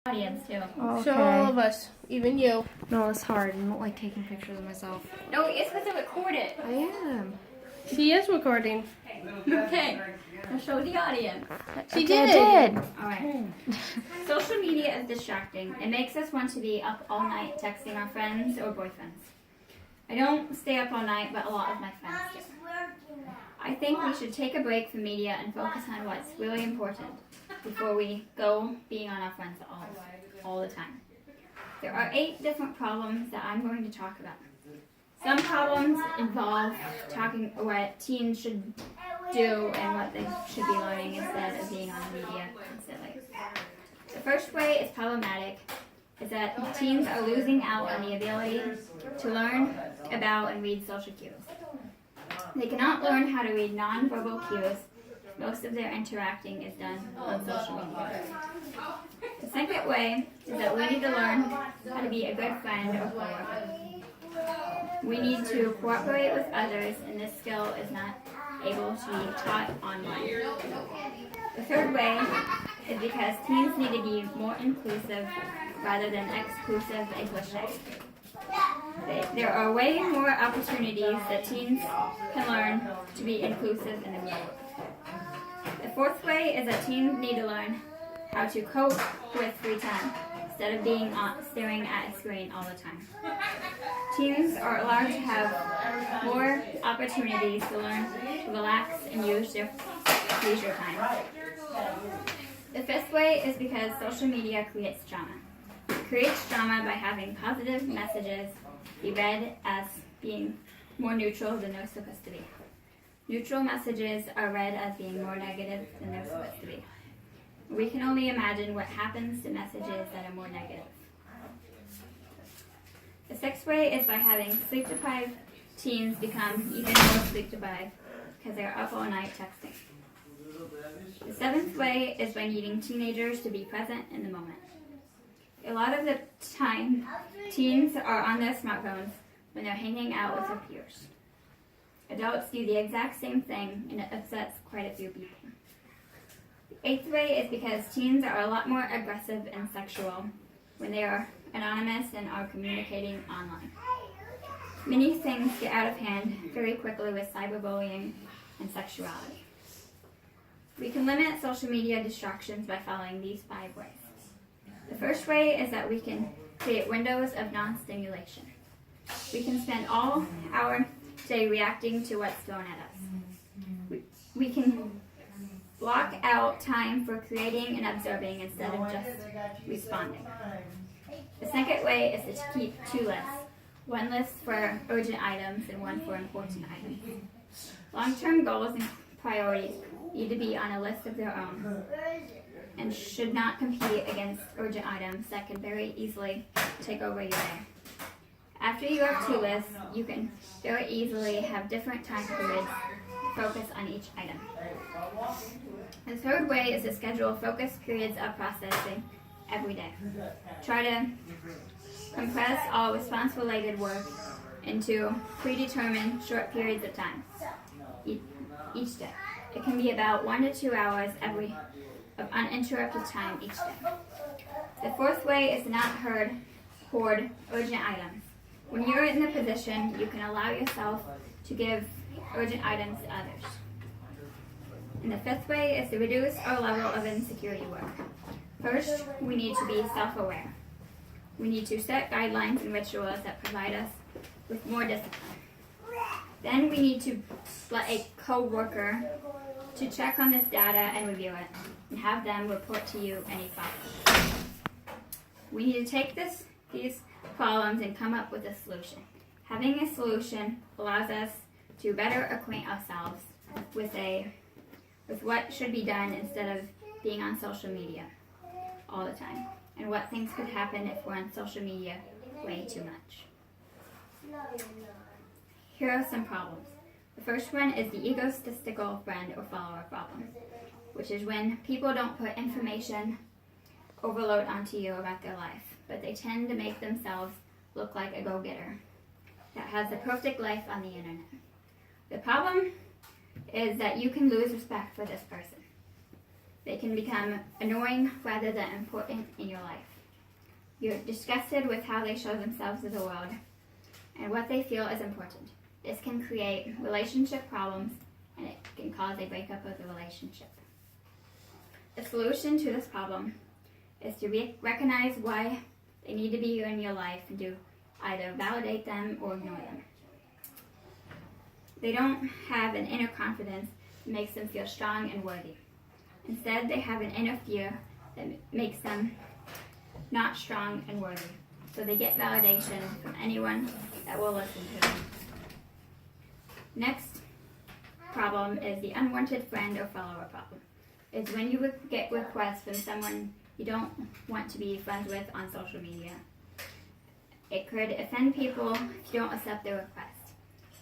Audience too. Okay. Show all of us, even you. No, it's hard. I don't like taking pictures of myself. No, it's supposed to record it. I am. She is recording. Okay. Now show the audience. She Okay, did. I did. Alright. Social media is distracting. It makes us want to be up all night texting our friends or boyfriends. I don't stay up all night, but a lot of my friends do. I think we should take a break from media and focus on what's really important before we go being on our friends all the time. There are 8 different problems that I'm going to talk about. Some problems involve talking what teens should do and what they should be learning instead of being on media constantly. The first way is problematic is that teens are losing out on the ability to learn about and read social cues. They cannot learn how to read nonverbal cues. Most of their interacting is done on social media. The second way is that we need to learn how to be a good friend or coworker. We need to cooperate with others, and this skill is not able to be taught online. The third way is because teens need to be more inclusive rather than exclusive and cliche. There are way more opportunities that teens can learn to be inclusive in the real world. The fourth way is that teens need to learn how to cope with free time instead of being staring at a screen all the time. Teens are allowed to have more opportunities to learn to relax and use their leisure time. The fifth way is because social media creates drama. It creates drama by having positive messages be read as being more neutral than they're supposed to be. Neutral messages are read as being more negative than they're supposed to be. We can only imagine what happens to messages that are more negative. The sixth way is by having sleep-deprived teens become even more sleep-deprived because they're up all night texting. The seventh way is by needing teenagers to be present in the moment. A lot of the time, teens are on their smartphones when they're hanging out with their peers. Adults do the exact same thing, and it upsets quite a few people. The eighth way is because teens are a lot more aggressive and sexual when they are anonymous and are communicating online. Many things get out of hand very quickly with cyberbullying and sexuality. We can limit social media distractions by following these 5 ways. The first way is that we can create windows of non-stimulation. We can spend all our day reacting to what's thrown at us. We can block out time for creating and observing instead of just responding. The second way is to keep 2 lists. One list for urgent items and one for important items. Long-term goals and priorities need to be on a list of their own and should not compete against urgent items that can very easily take over your day. After you have 2 lists, you can very easily have different time periods to focus on each item. The third way is to schedule focused periods of processing every day. Try to compress all response-related work into predetermined short periods of time each day. It can be about 1 to 2 hours of uninterrupted time each day. The fourth way is to not hoard urgent items. When you're in the position, you can allow yourself to give urgent items to others. And the fifth way is to reduce our level of insecurity work. First, we need to be self-aware. We need to set guidelines and rituals that provide us with more discipline. Then we need to let a co-worker to check on this data and review it, and have them report to you any problems. We need to take these problems and come up with a solution. Having a solution allows us to better acquaint ourselves with what should be done instead of being on social media all the time, and what things could happen if we're on social media way too much. Here are some problems. The first one is the egotistical friend or follower problem, which is when people don't put information overload onto you about their life, but they tend to make themselves look like a go-getter that has the perfect life on the internet. The problem is that you can lose respect for this person. They can become annoying rather than important in your life. You're disgusted with how they show themselves to the world and what they feel is important. This can create relationship problems and it can cause a breakup of the relationship. The solution to this problem is to recognize why they need to be in your life and to either validate them or ignore them. They don't have an inner confidence that makes them feel strong and worthy. Instead, they have an inner fear that makes them not strong and worthy. So they get validation from anyone that will listen to them. Next problem is the unwanted friend or follower problem. It's when you get requests from someone you don't want to be friends with on social media. It could offend people if you don't accept their request.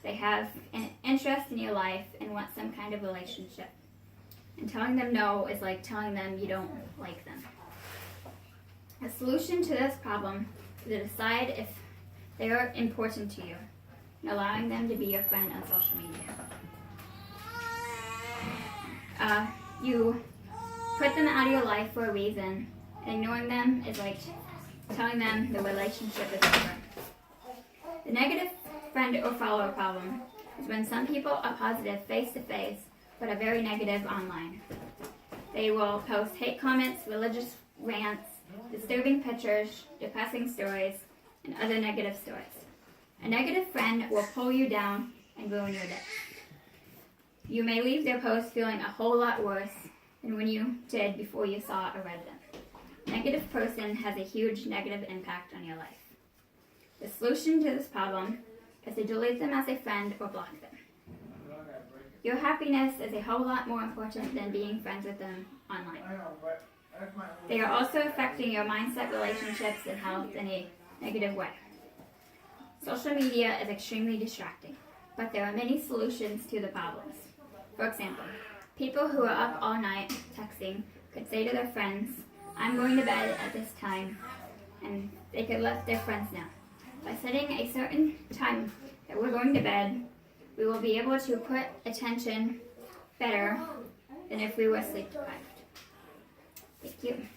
They have an interest in your life and want some kind of relationship. And telling them no is like telling them you don't like them. A solution to this problem is to decide if they are important to you and allowing them to be your friend on social media. You put them out of your life for a reason, and ignoring them is like telling them the relationship is over. The negative friend or follower problem is when some people are positive face to face but are very negative online. They will post hate comments, religious rants, disturbing pictures, depressing stories, and other negative stories. A negative friend will pull you down and ruin your day. You may leave their post feeling a whole lot worse than when you did before you saw or read them. A negative person has a huge negative impact on your life. The solution to this problem is to delete them as a friend or block them. Your happiness is a whole lot more important than being friends with them online. They are also affecting your mindset, relationships, and health in a negative way. Social media is extremely distracting, but there are many solutions to the problems. For example, people who are up all night texting could say to their friends, "I'm going to bed at this time," and they could let their friends know. By setting a certain time that we're going to bed, we will be able to put attention better than if we were sleep deprived. Thank you.